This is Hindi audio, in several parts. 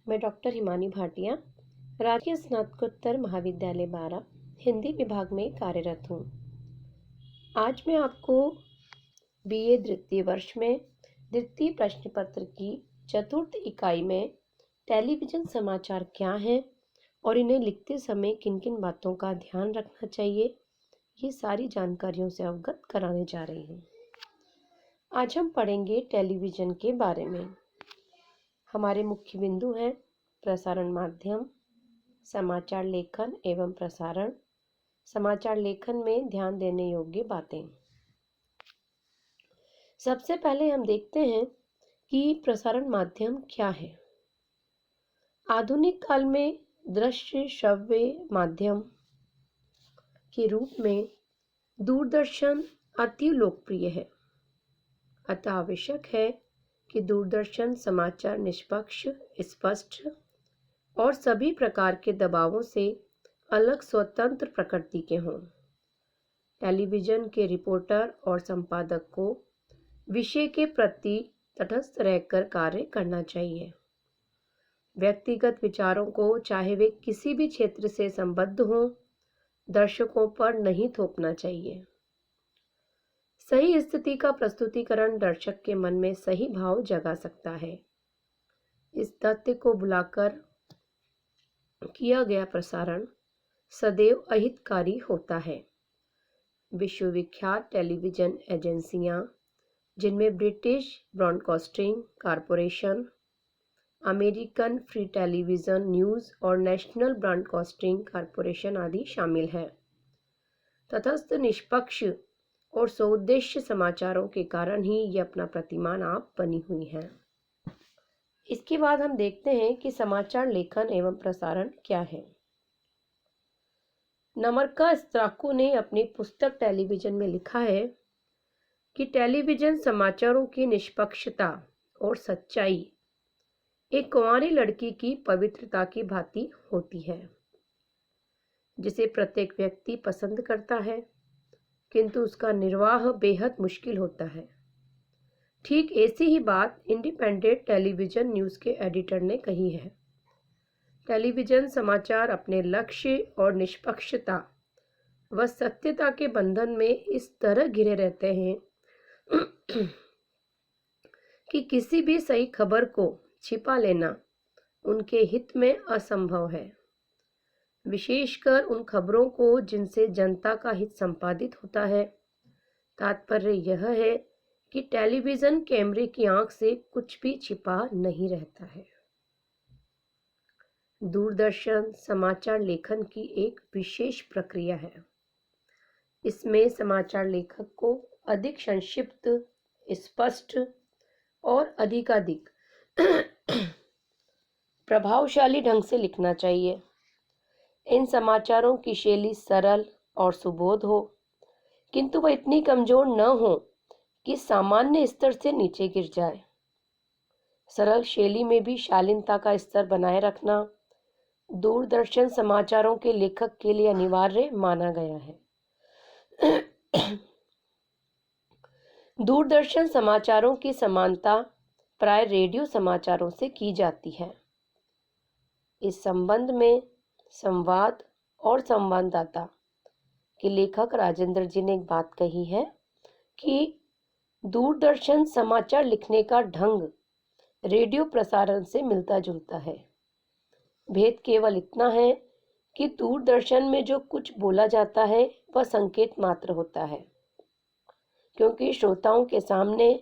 मैं डॉक्टर हिमानी भाटिया राजकीय स्नातकोत्तर महाविद्यालय बारा हिंदी विभाग में कार्यरत हूँ। आज मैं आपको बीए द्वितीय वर्ष में द्वितीय प्रश्न पत्र की चतुर्थ इकाई में टेलीविज़न समाचार क्या हैं और इन्हें लिखते समय किन किन बातों का ध्यान रखना चाहिए, ये सारी जानकारियों से अवगत कराने जा रही हूँ। आज हम पढ़ेंगे टेलीविज़न के बारे में। हमारे मुख्य बिंदु हैं प्रसारण माध्यम, समाचार लेखन एवं प्रसारण, समाचार लेखन में ध्यान देने योग्य बातें। सबसे पहले हम देखते हैं कि प्रसारण माध्यम क्या है। आधुनिक काल में दृश्य श्रव्य माध्यम के रूप में दूरदर्शन अति लोकप्रिय है। अतः आवश्यक है कि दूरदर्शन समाचार निष्पक्ष, स्पष्ट और सभी प्रकार के दबावों से अलग स्वतंत्र प्रकृति के हों। टेलीविज़न के रिपोर्टर और संपादक को विषय के प्रति तटस्थ रहकर कार्य करना चाहिए। व्यक्तिगत विचारों को, चाहे वे किसी भी क्षेत्र से संबद्ध हों, दर्शकों पर नहीं थोपना चाहिए। सही स्थिति का प्रस्तुतिकरण दर्शक के मन में सही भाव जगा सकता है। इस तथ्य को बुलाकर किया गया प्रसारण सदैव अहितकारी होता है। विश्वविख्यात टेलीविज़न एजेंसियां, जिनमें British broadcasting corporation, American free television news और नेशनल ब्रॉडकास्टिंग कॉरपोरेशन आदि शामिल हैं, तटस्थ, निष्पक्ष और सौदेश्य समाचारों के कारण ही ये अपना प्रतिमान आप बनी हुई हैं। इसके बाद हम देखते हैं कि समाचार लेखन एवं प्रसारण क्या है। नमरका स्त्राको ने अपनी पुस्तक टेलीविज़न में लिखा है कि टेलीविज़न समाचारों की निष्पक्षता और सच्चाई एक कुंवारी लड़की की पवित्रता की भांति होती है, जिसे प्रत्येक व्यक्ति पसंद करता है, किंतु उसका निर्वाह बेहद मुश्किल होता है। ठीक ऐसी ही बात इंडिपेंडेंट टेलीविज़न न्यूज़ के एडिटर ने कही है। टेलीविज़न समाचार अपने लक्ष्य और निष्पक्षता व सत्यता के बंधन में इस तरह घिरे रहते हैं कि किसी भी सही खबर को छिपा लेना उनके हित में असंभव है, विशेषकर उन खबरों को जिनसे जनता का हित संपादित होता है। तात्पर्य यह है कि टेलीविज़न कैमरे की आंख से कुछ भी छिपा नहीं रहता है। दूरदर्शन समाचार लेखन की एक विशेष प्रक्रिया है। इसमें समाचार लेखक को अधिक संक्षिप्त, स्पष्ट और अधिकाधिक प्रभावशाली ढंग से लिखना चाहिए। इन समाचारों की शैली सरल और सुबोध हो, किंतु वह इतनी कमजोर न हो कि सामान्य स्तर से नीचे गिर जाए। सरल शैली में भी शालीनता का स्तर बनाए रखना दूरदर्शन समाचारों के लेखक के लिए अनिवार्य माना गया है। दूरदर्शन समाचारों की समानता प्राय रेडियो समाचारों से की जाती है। इस संबंध में संवाद और संवाददाता के लेखक राजेंद्र जी ने एक बात कही है कि दूरदर्शन समाचार लिखने का ढंग रेडियो प्रसारण से मिलता जुलता है। भेद केवल इतना है कि दूरदर्शन में जो कुछ बोला जाता है वह संकेत मात्र होता है, क्योंकि श्रोताओं के सामने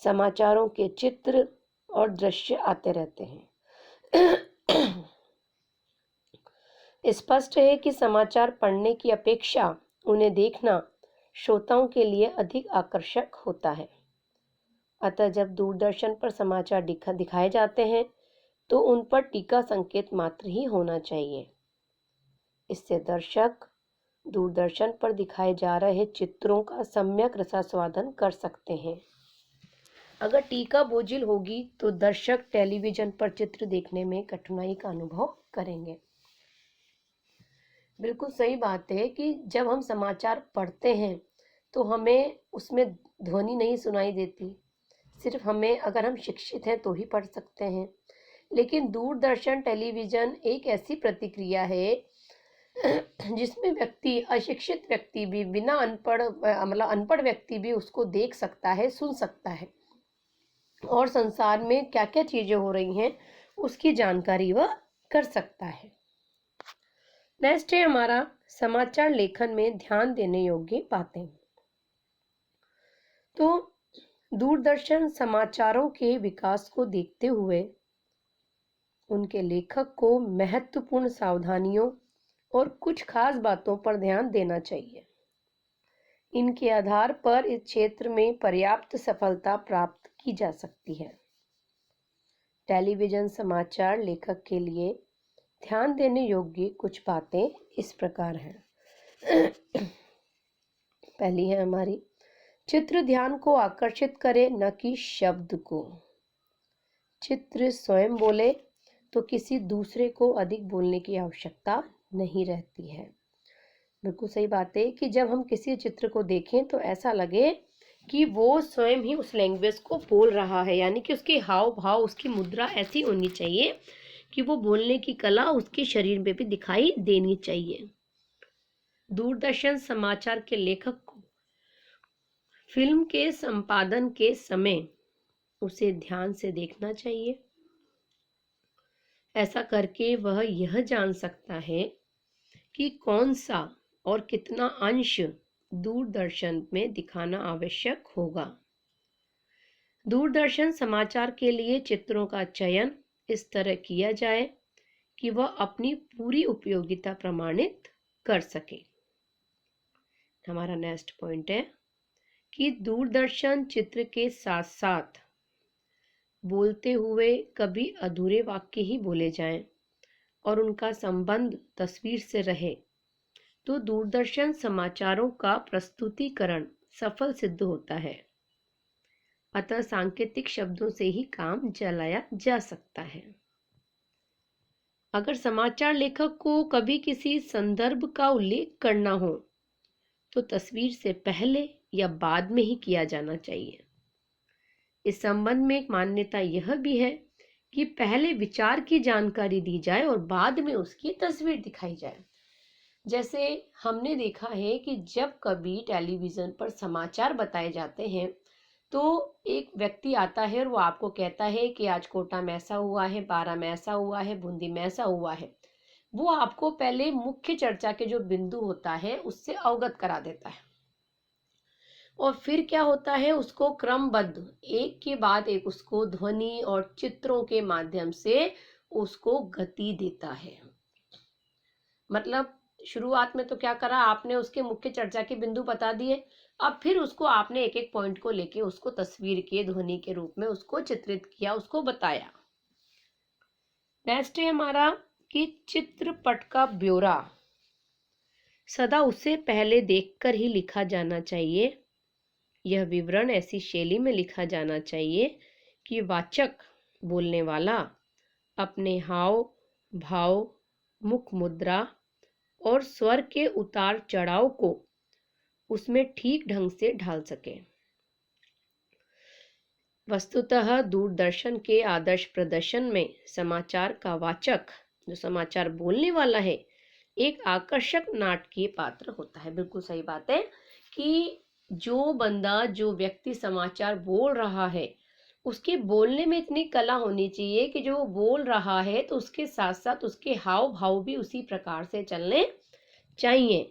समाचारों के चित्र और दृश्य आते रहते हैं। स्पष्ट है कि समाचार पढ़ने की अपेक्षा उन्हें देखना श्रोताओं के लिए अधिक आकर्षक होता है। अतः जब दूरदर्शन पर समाचार दिखाए जाते हैं तो उन पर टीका संकेत मात्र ही होना चाहिए। इससे दर्शक दूरदर्शन पर दिखाए जा रहे चित्रों का सम्यक रसास्वादन कर सकते हैं। अगर टीका बोझिल होगी तो दर्शक टेलीविज़न पर चित्र देखने में कठिनाई का अनुभव करेंगे। बिल्कुल सही बात है कि जब हम समाचार पढ़ते हैं तो हमें उसमें ध्वनि नहीं सुनाई देती। सिर्फ हमें, अगर हम शिक्षित हैं तो ही पढ़ सकते हैं, लेकिन दूरदर्शन टेलीविज़न एक ऐसी प्रतिक्रिया है जिसमें व्यक्ति, अशिक्षित व्यक्ति भी, बिना मतलब अनपढ़ व्यक्ति भी उसको देख सकता है, सुन सकता है और संसार में क्या क्या चीज़ें हो रही हैं उसकी जानकारी वह कर सकता है। नेक्स्ट है हमारा समाचार लेखन में ध्यान देने योग्य बातें। तो दूरदर्शन समाचारों के विकास को देखते हुए उनके लेखक को महत्वपूर्ण सावधानियों और कुछ खास बातों पर ध्यान देना चाहिए। इनके आधार पर इस क्षेत्र में पर्याप्त सफलता प्राप्त की जा सकती है। टेलीविज़न समाचार लेखक के लिए ध्यान देने योग्य कुछ बातें इस प्रकार हैं। पहली है हमारी, चित्र ध्यान को आकर्षित करे, न कि शब्द को। चित्र स्वयं बोले तो किसी दूसरे को अधिक बोलने की आवश्यकता नहीं रहती है। बिल्कुल सही बात है कि जब हम किसी चित्र को देखें तो ऐसा लगे कि वो स्वयं ही उस लैंग्वेज को बोल रहा है, यानी कि उसके हाव भाव, उसकी मुद्रा ऐसी होनी चाहिए कि वो बोलने की कला उसके शरीर में भी दिखाई देनी चाहिए। दूरदर्शन समाचार के लेखक को फिल्म के संपादन के समय उसे ध्यान से देखना चाहिए। ऐसा करके वह यह जान सकता है कि कौन सा और कितना अंश दूरदर्शन में दिखाना आवश्यक होगा। दूरदर्शन समाचार के लिए चित्रों का चयन इस तरह किया जाए कि वह अपनी पूरी उपयोगिता प्रमाणित कर सके। हमारा नेक्स्ट पॉइंट है कि दूरदर्शन चित्र के साथ साथ बोलते हुए कभी अधूरे वाक्य ही बोले जाएं और उनका संबंध तस्वीर से रहे तो दूरदर्शन समाचारों का प्रस्तुतिकरण सफल सिद्ध होता है। अतः सांकेतिक शब्दों से ही काम चलाया जा सकता है। अगर समाचार लेखक को कभी किसी संदर्भ का उल्लेख करना हो तो तस्वीर से पहले या बाद में ही किया जाना चाहिए। इस संबंध में एक मान्यता यह भी है कि पहले विचार की जानकारी दी जाए और बाद में उसकी तस्वीर दिखाई जाए। जैसे हमने देखा है कि जब कभी टेलीविज़न पर समाचार बताए जाते हैं तो एक व्यक्ति आता है और वो आपको कहता है कि आज कोटा में ऐसा हुआ है, बारा में ऐसा हुआ है, बूंदी में ऐसा हुआ है। वो आपको पहले मुख्य चर्चा के जो बिंदु होता है उससे अवगत करा देता है और फिर क्या होता है, उसको क्रमबद्ध एक के बाद एक उसको ध्वनि और चित्रों के माध्यम से उसको गति देता है। मतलब शुरुआत में तो क्या करा आपने, उसके मुख्य चर्चा के बिंदु बता दिए, अब फिर उसको आपने एक एक पॉइंट को लेके उसको तस्वीर के ध्वनि के रूप में उसको चित्रित किया, उसको बताया। नेक्स्ट है हमारा कि चित्रपट का ब्यौरा सदा उससे पहले देखकर ही लिखा जाना चाहिए। यह विवरण ऐसी शैली में लिखा जाना चाहिए कि वाचक, बोलने वाला, अपने हाव भाव, मुख मुद्रा और स्वर के उतार चढ़ाव को उसमें ठीक ढंग से ढाल सके। वस्तुतः दूरदर्शन के आदर्श प्रदर्शन में समाचार का वाचक, जो समाचार बोलने वाला है, एक आकर्षक नाटकीय पात्र होता है। बिल्कुल सही बात है कि जो बंदा, जो व्यक्ति समाचार बोल रहा है उसके बोलने में इतनी कला होनी चाहिए कि जो वो बोल रहा है तो उसके साथ साथ उसके हाव भाव भी उसी प्रकार से चलने चाहिए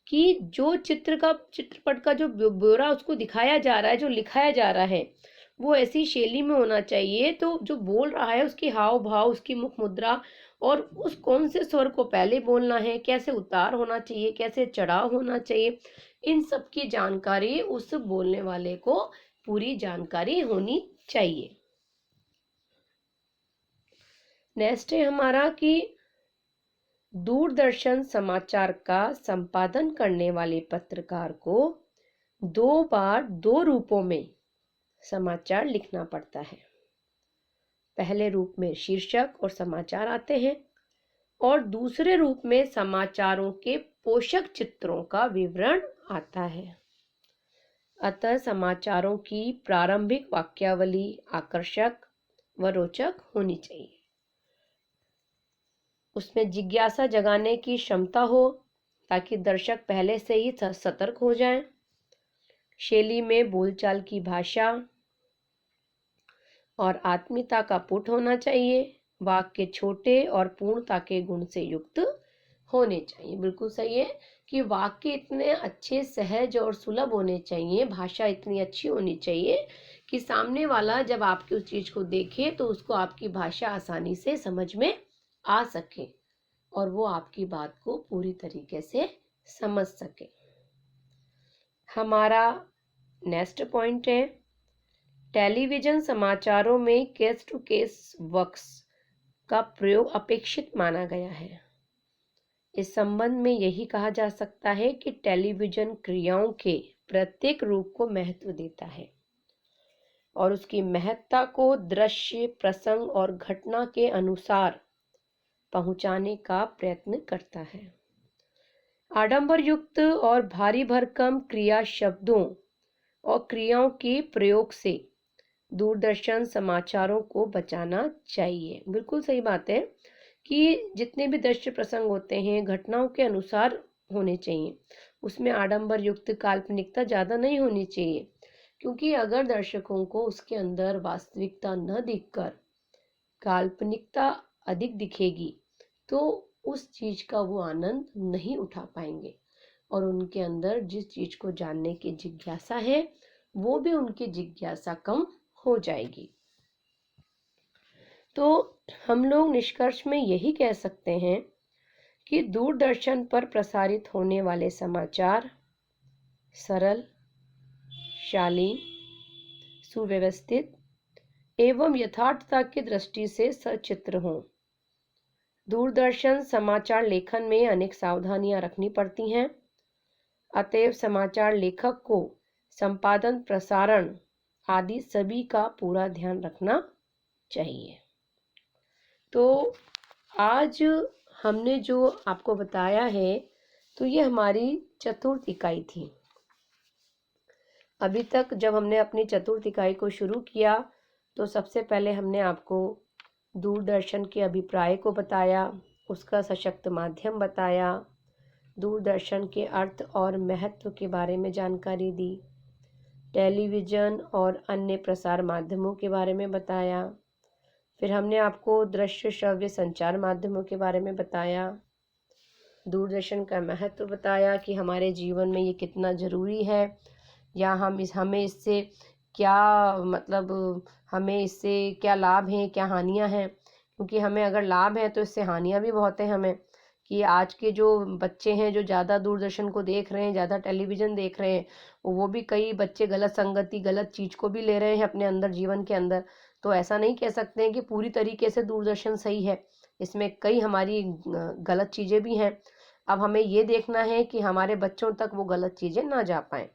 कि जो चित्रपट का जो ब्यौरा उसको दिखाया जा रहा है, जो लिखाया जा रहा है, वो ऐसी शैली में होना चाहिए तो जो बोल रहा है उसके हाव भाव, उसकी मुख मुद्रा और उस कौन से स्वर को पहले बोलना है, कैसे उतार होना चाहिए, कैसे चढ़ाव होना चाहिए, इन सब की जानकारी उस बोलने वाले को पूरी जानकारी होनी चाहिए। नेक्स्ट है हमारा कि दूरदर्शन समाचार का संपादन करने वाले पत्रकार को 2 बार 2 रूपों में समाचार लिखना पड़ता है। पहले रूप में शीर्षक और समाचार आते हैं और दूसरे रूप में समाचारों के पोषक चित्रों का विवरण आता है। अतः समाचारों की प्रारंभिक वाक्यावली आकर्षक व रोचक होनी चाहिए। उसमें जिज्ञासा जगाने की क्षमता हो ताकि दर्शक पहले से ही सतर्क हो जाएं। शैली में बोलचाल की भाषा और आत्मीयता का पुट होना चाहिए। वाक्य छोटे और पूर्णता के गुण से युक्त होने चाहिए। बिल्कुल सही है कि वाक्य इतने अच्छे, सहज और सुलभ होने चाहिए, भाषा इतनी अच्छी होनी चाहिए कि सामने वाला जब आपकी उस चीज को देखे तो उसको आपकी भाषा आसानी से समझ में आ सके और वो आपकी बात को पूरी तरीके से समझ सके। हमारा नेक्स्ट पॉइंट है, टेलीविजन समाचारों में केस टू केस वर्क्स का प्रयोग अपेक्षित माना गया है। इस संबंध में यही कहा जा सकता है कि टेलीविजन क्रियाओं के प्रत्येक रूप को महत्व देता है और उसकी महत्ता को दृश्य, प्रसंग और घटना के अनुसार पहुंचाने का प्रयत्न करता है। आडंबर युक्त और भारी भरकम क्रिया शब्दों और क्रियाओं के प्रयोग से दूरदर्शन समाचारों को बचाना चाहिए। बिल्कुल सही बात है कि जितने भी दृश्य प्रसंग होते हैं घटनाओं के अनुसार होने चाहिए, उसमें आडंबर युक्त काल्पनिकता ज़्यादा नहीं होनी चाहिए, क्योंकि अगर दर्शकों को उसके अंदर वास्तविकता न दिखकर काल्पनिकता अधिक दिखेगी तो उस चीज का वो आनंद नहीं उठा पाएंगे और उनके अंदर जिस चीज को जानने की जिज्ञासा है वो भी उनकी जिज्ञासा कम हो जाएगी। तो हम लोग निष्कर्ष में यही कह सकते हैं कि दूरदर्शन पर प्रसारित होने वाले समाचार सरल, शालीन, सुव्यवस्थित एवं यथार्थता की दृष्टि से सचित्र हों। दूरदर्शन समाचार लेखन में अनेक सावधानियां रखनी पड़ती हैं, अतएव समाचार लेखक को संपादन, प्रसारण आदि सभी का पूरा ध्यान रखना चाहिए। तो आज हमने जो आपको बताया है तो ये हमारी चतुर्थ इकाई थी। अभी तक जब हमने अपनी चतुर्थ इकाई को शुरू किया तो सबसे पहले हमने आपको दूरदर्शन के अभिप्राय को बताया, उसका सशक्त माध्यम बताया, दूरदर्शन के अर्थ और महत्व के बारे में जानकारी दी, टेलीविज़न और अन्य प्रसार माध्यमों के बारे में बताया, फिर हमने आपको दृश्य श्रव्य संचार माध्यमों के बारे में बताया, दूरदर्शन का महत्व बताया कि हमारे जीवन में ये कितना ज़रूरी है या हमें इससे क्या हमें इससे क्या लाभ हैं, क्या हानियां हैं, क्योंकि हमें अगर लाभ है तो इससे हानियां भी बहुत हैं हमें, कि आज के जो बच्चे हैं जो ज़्यादा दूरदर्शन को देख रहे हैं, ज़्यादा टेलीविज़न देख रहे हैं, वो भी कई बच्चे गलत संगति, गलत चीज़ को भी ले रहे हैं अपने अंदर, जीवन के अंदर। तो ऐसा नहीं कह सकते हैं कि पूरी तरीके से दूरदर्शन सही है, इसमें कई हमारी गलत चीज़ें भी हैं। अब हमें ये देखना है कि हमारे बच्चों तक वो गलत चीज़ें ना जा पाएँ।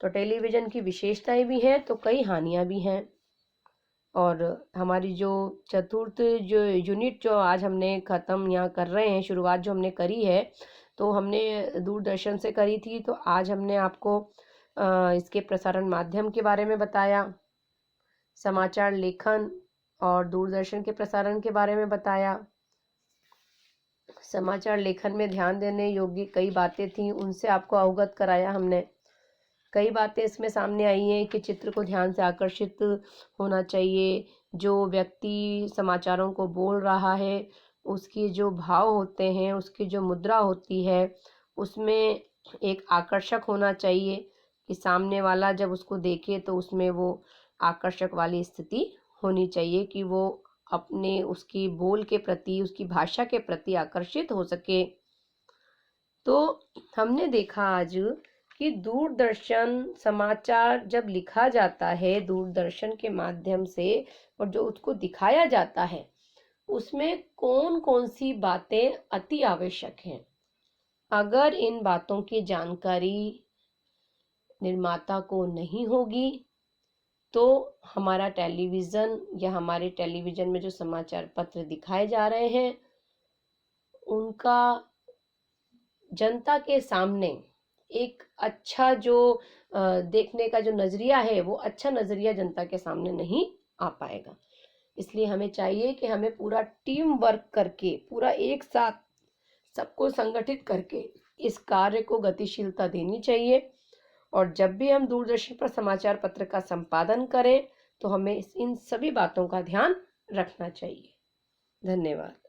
तो टेलीविज़न की विशेषताएं भी हैं तो कई हानियां भी हैं। और हमारी जो चतुर्थ जो यूनिट जो आज हमने ख़त्म यहाँ कर रहे हैं, शुरुआत जो हमने करी है तो हमने दूरदर्शन से करी थी, तो आज हमने आपको इसके प्रसारण माध्यम के बारे में बताया, समाचार लेखन और दूरदर्शन के प्रसारण के बारे में बताया। समाचार लेखन में ध्यान देने योग्य कई बातें थी, उनसे आपको अवगत कराया हमने। कई बातें इसमें सामने आई हैं कि चित्र को ध्यान से आकर्षित होना चाहिए, जो व्यक्ति समाचारों को बोल रहा है उसकी जो भाव होते हैं, उसकी जो मुद्रा होती है, उसमें एक आकर्षक होना चाहिए कि सामने वाला जब उसको देखे तो उसमें वो आकर्षक वाली स्थिति होनी चाहिए कि वो अपने उसकी बोल के प्रति, उसकी भाषा के प्रति आकर्षित हो सके। तो हमने देखा आज कि दूरदर्शन समाचार जब लिखा जाता है दूरदर्शन के माध्यम से और जो उसको दिखाया जाता है उसमें कौन कौन सी बातें अति आवश्यक हैं। अगर इन बातों की जानकारी निर्माता को नहीं होगी तो हमारा टेलीविज़न या हमारे टेलीविज़न में जो समाचार पत्र दिखाए जा रहे हैं उनका जनता के सामने एक अच्छा जो देखने का जो नज़रिया है वो अच्छा नज़रिया जनता के सामने नहीं आ पाएगा। इसलिए हमें चाहिए कि हमें पूरा टीम वर्क करके, पूरा एक साथ सबको संगठित करके इस कार्य को गतिशीलता देनी चाहिए। और जब भी हम दूरदर्शन पर समाचार पत्र का संपादन करें तो हमें इन सभी बातों का ध्यान रखना चाहिए। धन्यवाद।